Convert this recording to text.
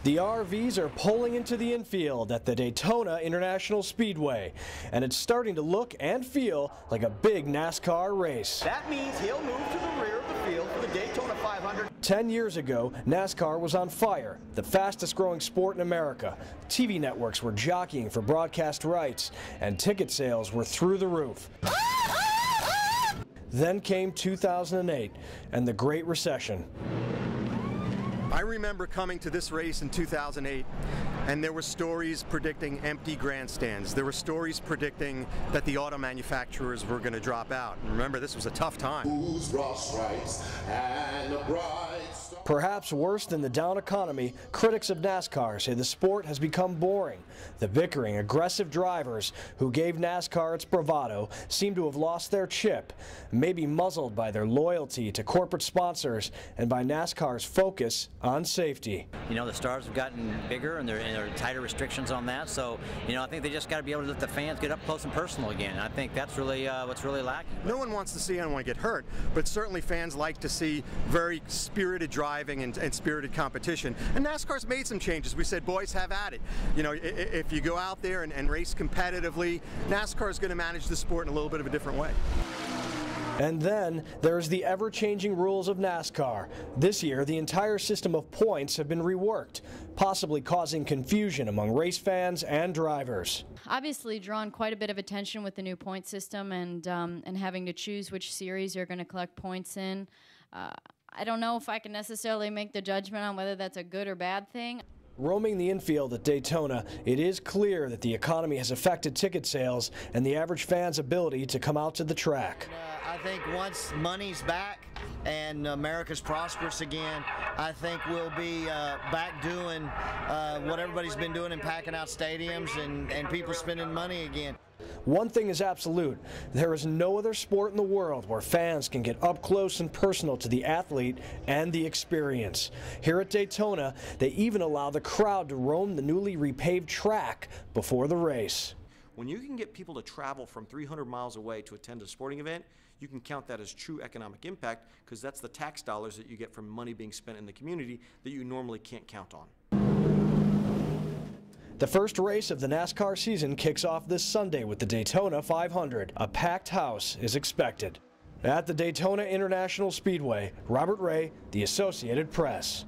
The RVs are pulling into the infield at the Daytona International Speedway, and it's starting to look and feel like a big NASCAR race. That means he'll move to the rear of the field for the Daytona 500. 10 years ago, NASCAR was on fire, the fastest growing sport in America. TV networks were jockeying for broadcast rights, and ticket sales were through the roof. Then came 2008 and the Great Recession. I remember coming to this race in 2008, and there were stories predicting empty grandstands. There were stories predicting that the auto manufacturers were going to drop out. And remember, this was a tough time. Perhaps worse than the down economy, critics of NASCAR say the sport has become boring. The bickering, aggressive drivers who gave NASCAR its bravado seem to have lost their chip, maybe muzzled by their loyalty to corporate sponsors and by NASCAR's focus on safety. You know, the stars have gotten bigger and there are tighter restrictions on that, so, you know, I think they just got to be able to let the fans get up close and personal again. And I think that's really what's really lacking. No one wants to see anyone get hurt, but certainly fans like to see very spirited driving and spirited competition. And NASCAR's made some changes. We said, boys, have at it. You know, if you go out there and race competitively, NASCAR is going to manage the sport in a little bit of a different way. And then there's the ever-changing rules of NASCAR. This year, the entire system of points have been reworked, possibly causing confusion among race fans and drivers. Obviously drawn quite a bit of attention with the new point system and having to choose which series you're going to collect points in. I don't know if I can necessarily make the judgment on whether that's a good or bad thing. Roaming the infield at Daytona, it is clear that the economy has affected ticket sales and the average fan's ability to come out to the track. I think once money's back and America's prosperous again, I think we'll be back doing what everybody's been doing and packing out stadiums and people spending money again. One thing is absolute, there is no other sport in the world where fans can get up close and personal to the athlete and the experience. Here at Daytona, they even allow the crowd to roam the newly repaved track before the race. When you can get people to travel from 300 miles away to attend a sporting event, you can count that as true economic impact, because that's the tax dollars that you get from money being spent in the community that you normally can't count on. The first race of the NASCAR season kicks off this Sunday with the Daytona 500. A packed house is expected. At the Daytona International Speedway, Robert Ray, The Associated Press.